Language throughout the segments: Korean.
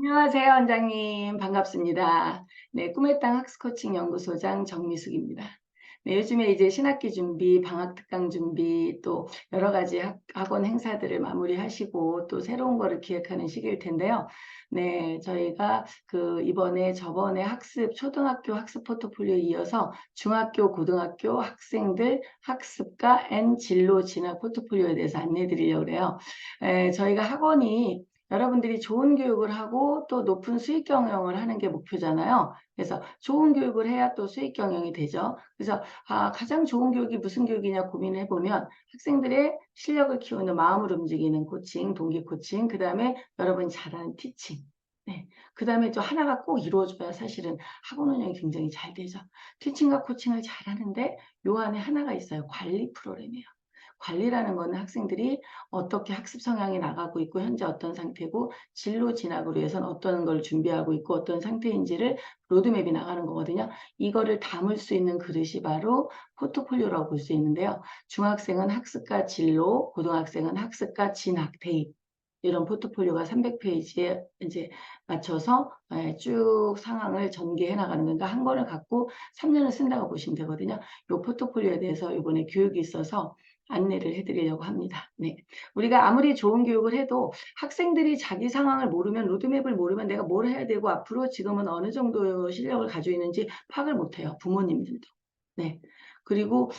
안녕하세요, 원장님. 반갑습니다. 네, 꿈의 땅 학습 코칭 연구소장 정미숙입니다. 네, 요즘에 이제 신학기 준비, 방학 특강 준비, 또 여러 가지 학원 행사들을 마무리하시고 또 새로운 거를 기획하는 시기일 텐데요. 네, 저희가 저번에 초등학교 학습 포트폴리오에 이어서 중학교, 고등학교 학생들 학습과 N 진로 진학 포트폴리오에 대해서 안내해 드리려고 그래요. 저희가 학원이 여러분들이 좋은 교육을 하고 또 높은 수익 경영을 하는 게 목표잖아요. 그래서 좋은 교육을 해야 또 수익 경영이 되죠. 그래서 가장 좋은 교육이 무슨 교육이냐 고민을 해보면 학생들의 실력을 키우는 마음을 움직이는 코칭, 동기 코칭, 그 다음에 여러분이 잘하는 티칭. 네. 그 다음에 또 하나가 꼭 이루어져야 사실은 학원 운영이 굉장히 잘 되죠. 티칭과 코칭을 잘하는데 요 안에 하나가 있어요. 관리 프로그램이에요. 관리라는 거는 학생들이 어떻게 학습 성향이 나가고 있고 현재 어떤 상태고 진로 진학을 위해서는 어떤 걸 준비하고 있고 어떤 상태인지를 로드맵이 나가는 거거든요. 이거를 담을 수 있는 그릇이 바로 포트폴리오라고 볼 수 있는데요. 중학생은 학습과 진로, 고등학생은 학습과 진학, 대입. 이런 포트폴리오가 300페이지에 이제 맞춰서 쭉 상황을 전개해 나가는 거니까 한 권을 갖고 3년을 쓴다고 보시면 되거든요. 이 포트폴리오에 대해서 이번에 교육이 있어서 안내를 해드리려고 합니다. 네. 우리가 아무리 좋은 교육을 해도 학생들이 자기 상황을 모르면 로드맵을 모르면 내가 뭘 해야 되고 앞으로 지금은 어느 정도 실력을 가지고 있는지 파악을 못해요. 부모님들도. 네. 그리고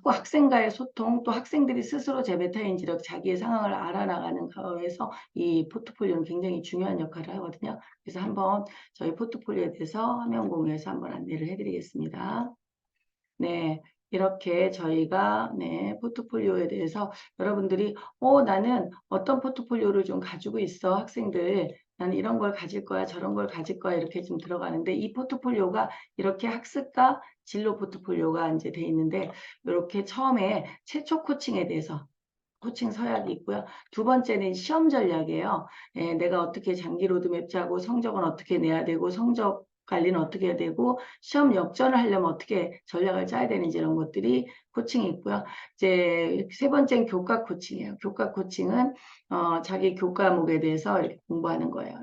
학생과의 소통 또 학생들이 스스로 제 메타인지력 자기의 상황을 알아나가는 거에서 이 포트폴리오는 굉장히 중요한 역할을 하거든요. 그래서 한번 저희 포트폴리오에 대해서 화면 공유해서 한번 안내를 해드리겠습니다. 네, 이렇게 저희가 포트폴리오에 대해서 여러분들이 나는 어떤 포트폴리오를 좀 가지고 있어 학생들 나는 이런 걸 가질 거야 저런 걸 가질 거야 이렇게 좀 들어가는데 이 포트폴리오가 이렇게 학습과 진로 포트폴리오가 이제 돼 있는데 이렇게 처음에 최초 코칭에 대해서 코칭 서약이 있고요. 두 번째는 시험 전략이에요. 내가 어떻게 장기 로드맵 짜고 성적은 어떻게 내야 되고 성적 관리는 어떻게 해야 되고 시험 역전을 하려면 어떻게 전략을 짜야 되는지 이런 것들이 코칭이 있고요. 이제 세 번째는 교과 코칭이에요. 교과 코칭은 자기 교과목에 대해서 이렇게 공부하는 거예요.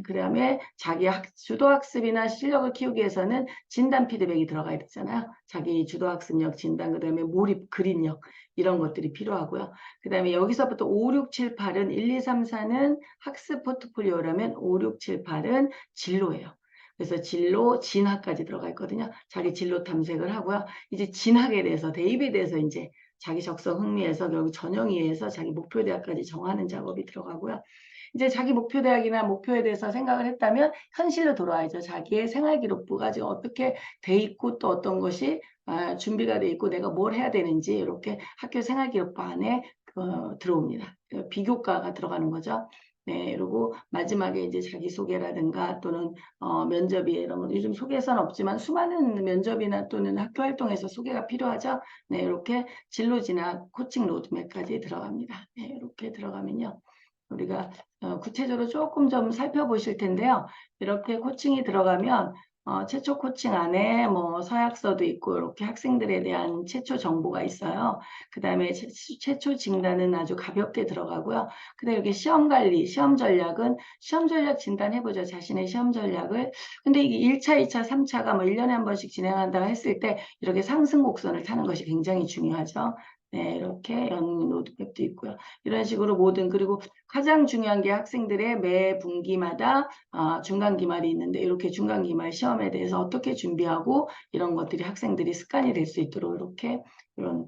그다음에 자기 주도학습이나 실력을 키우기 위해서는 진단 피드백이 들어가야 되잖아요. 자기 주도학습력 진단, 그다음에 몰입, 그립력 이런 것들이 필요하고요. 그 다음에 여기서부터 5, 6, 7, 8은 1, 2, 3, 4는 학습 포트폴리오라면 5, 6, 7, 8은 진로예요. 그래서 진로, 진학까지 들어가 있거든요. 자기 진로 탐색을 하고요. 이제 진학에 대해서, 대입에 대해서 이제 자기 적성 흥미에서 결국 전형의에서 자기 목표 대학까지 정하는 작업이 들어가고요. 이제 자기 목표 대학이나 목표에 대해서 생각을 했다면 현실로 돌아와야죠. 자기의 생활기록부가 지금 어떻게 돼 있고 또 어떤 것이 준비가 돼 있고 내가 뭘 해야 되는지 이렇게 학교 생활기록부 안에 들어옵니다. 비교과가 들어가는 거죠. 네, 그리고 마지막에 이제 자기소개라든가 또는 면접이 이런 거 요즘 소개서는 없지만 수많은 면접이나 또는 학교 활동에서 소개가 필요하죠. 네, 이렇게 진로진학 코칭 로드맵까지 들어갑니다. 네, 이렇게 들어가면요. 우리가 구체적으로 조금 좀 살펴보실 텐데요. 이렇게 코칭이 들어가면 최초 코칭 안에 뭐 서약서도 있고 이렇게 학생들에 대한 최초 정보가 있어요. 그 다음에 최초 진단은 아주 가볍게 들어가고요. 그 다음에 여기 시험 관리, 시험 전략은 시험 전략 진단해보죠. 자신의 시험 전략을. 근데 이게 1차, 2차, 3차가 뭐 1년에 한 번씩 진행한다고 했을 때 이렇게 상승 곡선을 타는 것이 굉장히 중요하죠. 네, 이렇게 연립 로드맵도 있고요. 이런 식으로 그리고 가장 중요한 게 학생들의 매 분기마다 중간 기말이 있는데 이렇게 중간 기말 시험에 대해서 어떻게 준비하고 이런 것들이 학생들이 습관이 될 수 있도록 이렇게 이런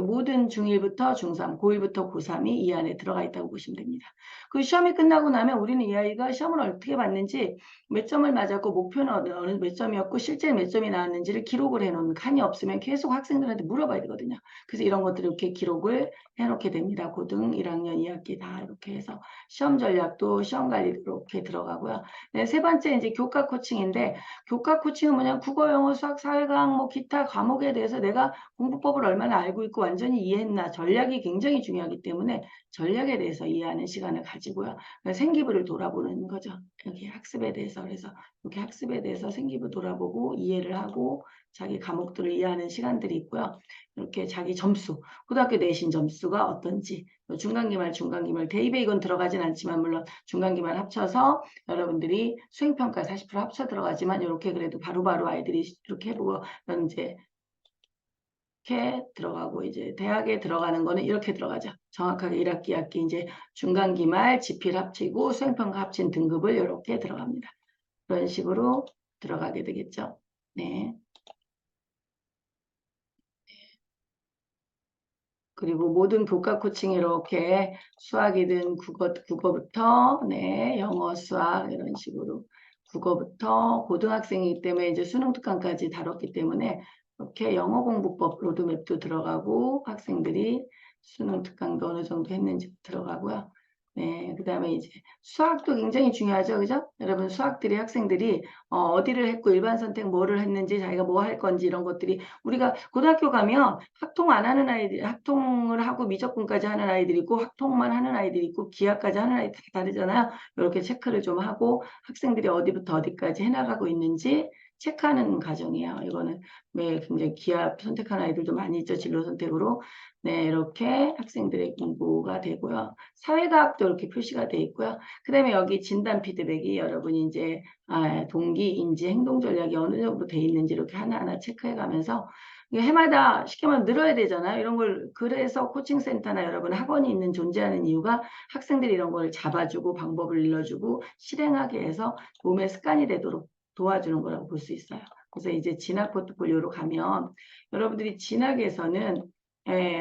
모든 중1부터 중3, 고1부터 고3이 이 안에 들어가 있다고 보시면 됩니다. 그 시험이 끝나고 나면 우리는 이 아이가 시험을 어떻게 봤는지 몇 점을 맞았고 목표는 어느 몇 점이었고 실제 몇 점이 나왔는지를 기록을 해놓은 칸이 없으면 계속 학생들한테 물어봐야 되거든요. 그래서 이런 것들을 이렇게 기록을 해놓게 됩니다. 고등 1학년 2학기 다 이렇게 해서 시험 전략도 시험 관리도 이렇게 들어가고요. 네, 세 번째 이제 교과 코칭인데 교과 코칭은 뭐냐 국어, 영어, 수학, 사회과학 뭐 기타 과목에 대해서 내가 공부법을 얼마나 알고 있고 완전히 이해했나 전략이 굉장히 중요하기 때문에 전략에 대해서 이해하는 시간을 가지고요. 생기부를 돌아보는 거죠. 여기 학습에 대해서 그래서 이렇게 학습에 대해서 생기부 돌아보고 이해를 하고 자기 과목들을 이해하는 시간들이 있고요. 이렇게 자기 점수, 고등학교 내신 점수가 어떤지, 중간기말, 대입에 이건 들어가진 않지만 물론 중간기말 합쳐서 여러분들이 수행평가 40% 합쳐 들어가지만 이렇게 그래도 바로바로 아이들이 이렇게 해보고 이제 이렇게 들어가고 이제 대학에 들어가는 거는 이렇게 들어가죠. 정확하게 1학기, 2학기 이제 중간기말, 지필 합치고 수행평가 합친 등급을 이렇게 들어갑니다. 그런 식으로 들어가게 되겠죠. 네. 그리고 모든 교과 코칭 이렇게 수학이든 국어부터 네, 영어, 수학 이런 식으로 국어부터 고등학생이기 때문에 이제 수능 특강까지 다뤘기 때문에 이렇게 영어 공부법 로드맵도 들어가고 학생들이 수능 특강도 어느 정도 했는지 들어가고요. 네, 그 다음에 이제 수학도 굉장히 중요하죠. 그죠? 여러분 수학들이 학생들이 어디를 했고 일반 선택 뭐를 했는지 자기가 뭐 할 건지 이런 것들이 우리가 고등학교 가면 학통 안 하는 아이들, 학통을 하고 미적분까지 하는 아이들이 있고 학통만 하는 아이들이 있고 기하까지 하는 아이들이 다 다르잖아요. 이렇게 체크를 좀 하고 학생들이 어디부터 어디까지 해나가고 있는지 체크하는 과정이에요. 이거는 굉장히 기하 선택하는 아이들도 많이 있죠. 진로 선택으로. 네, 이렇게 학생들의 공부가 되고요. 사회과학도 이렇게 표시가 돼 있고요. 그 다음에 여기 진단 피드백이 여러분이 이제 동기, 인지, 행동 전략이 어느 정도 돼 있는지 이렇게 하나하나 체크해 가면서 해마다 쉽게 말하면 늘어야 되잖아요. 이런 걸 그래서 코칭센터나 여러분 학원이 있는 존재하는 이유가 학생들이 이런 걸 잡아주고 방법을 일러주고 실행하게 해서 몸의 습관이 되도록 도와주는 거라고 볼 수 있어요. 그래서 이제 진학 포트폴리오로 가면 여러분들이 진학에서는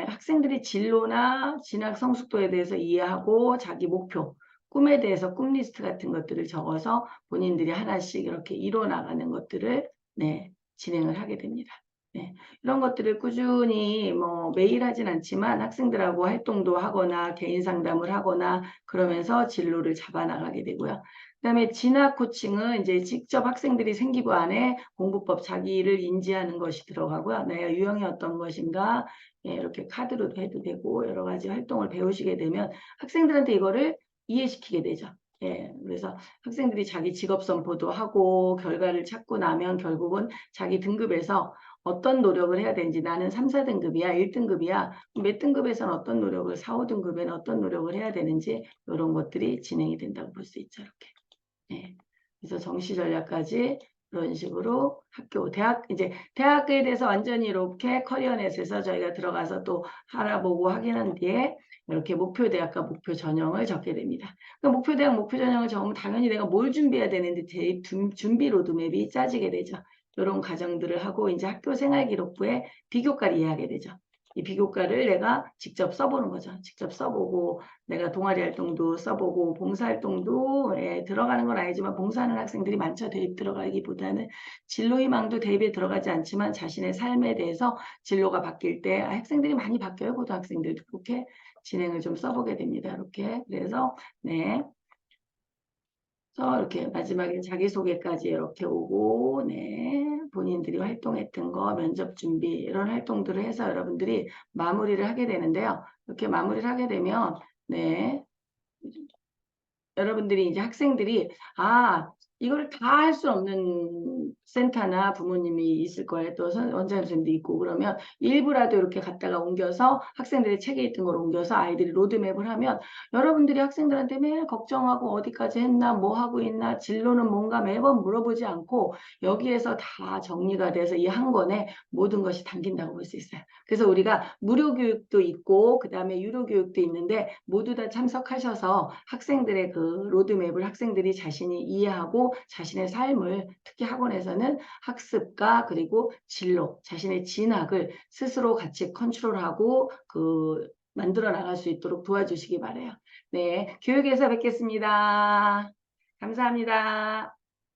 학생들이 진로나 진학 성숙도에 대해서 이해하고 자기 목표, 꿈에 대해서 꿈 리스트 같은 것들을 적어서 본인들이 하나씩 이렇게 이뤄 나가는 것들을 네, 진행을 하게 됩니다. 네, 이런 것들을 꾸준히 뭐 매일 하진 않지만 학생들하고 활동도 하거나 개인 상담을 하거나 그러면서 진로를 잡아 나가게 되고요. 그다음에 진학 코칭은 이제 직접 학생들이 생기부 안에 공부법 자기를 인지하는 것이 들어가고요. 내가 유형이 어떤 것인가 예, 이렇게 카드로도 해도 되고 여러 가지 활동을 배우시게 되면 학생들한테 이거를 이해시키게 되죠. 예, 그래서 학생들이 자기 직업 선포도 하고 결과를 찾고 나면 결국은 자기 등급에서 어떤 노력을 해야 되는지 나는 3, 4등급이야, 1등급이야. 몇 등급에서는 어떤 노력을 4, 5등급에는 어떤 노력을 해야 되는지 이런 것들이 진행이 된다고 볼 수 있죠. 이렇게. 네. 그래서 정시 전략까지 그런 식으로 학교, 대학, 이제 대학에 대해서 완전히 이렇게 커리어넷에서 저희가 들어가서 또 알아보고 확인한 뒤에 이렇게 목표 대학과 목표 전형을 적게 됩니다. 그 목표 대학, 목표 전형을 적으면 당연히 내가 뭘 준비해야 되는데 준비 로드맵이 짜지게 되죠. 이런 과정들을 하고 이제 학교 생활 기록부에 비교과를 이해하게 되죠. 이 비교과를 내가 직접 써보는 거죠. 직접 써보고 내가 동아리 활동도 써보고 봉사활동도 들어가는 건 아니지만 봉사하는 학생들이 많죠. 대입 들어가기보다는 진로희망도 대입에 들어가지 않지만 자신의 삶에 대해서 진로가 바뀔 때 학생들이 많이 바뀌어요. 고등학생들도 그렇게 진행을 좀 써보게 됩니다. 이렇게 그래서 네. 이렇게 마지막에 자기소개까지 이렇게 오고, 네, 본인들이 활동했던 거, 면접 준비, 이런 활동들을 해서 여러분들이 마무리를 하게 되는데요. 이렇게 마무리를 하게 되면, 네, 여러분들이 이제 학생들이 이걸 다 할 수 없는 센터나 부모님이 있을 거예요. 또 원장님 선생님도 있고 그러면 일부라도 이렇게 갖다가 옮겨서 학생들의 책에 있던 걸 옮겨서 아이들이 로드맵을 하면 여러분들이 학생들한테 매일 걱정하고 어디까지 했나 뭐 하고 있나 진로는 뭔가 매번 물어보지 않고 여기에서 다 정리가 돼서 이 한 권에 모든 것이 담긴다고 볼 수 있어요. 그래서 우리가 무료 교육도 있고 그 다음에 유료 교육도 있는데 모두 다 참석하셔서 학생들의 그 로드맵을 학생들이 자신이 이해하고 자신의 삶을 특히 학원에서는 학습과 그리고 진로, 자신의 진학을 스스로 같이 컨트롤하고 만들어 나갈 수 있도록 도와주시기 바라요. 네, 교육에서 뵙겠습니다. 감사합니다.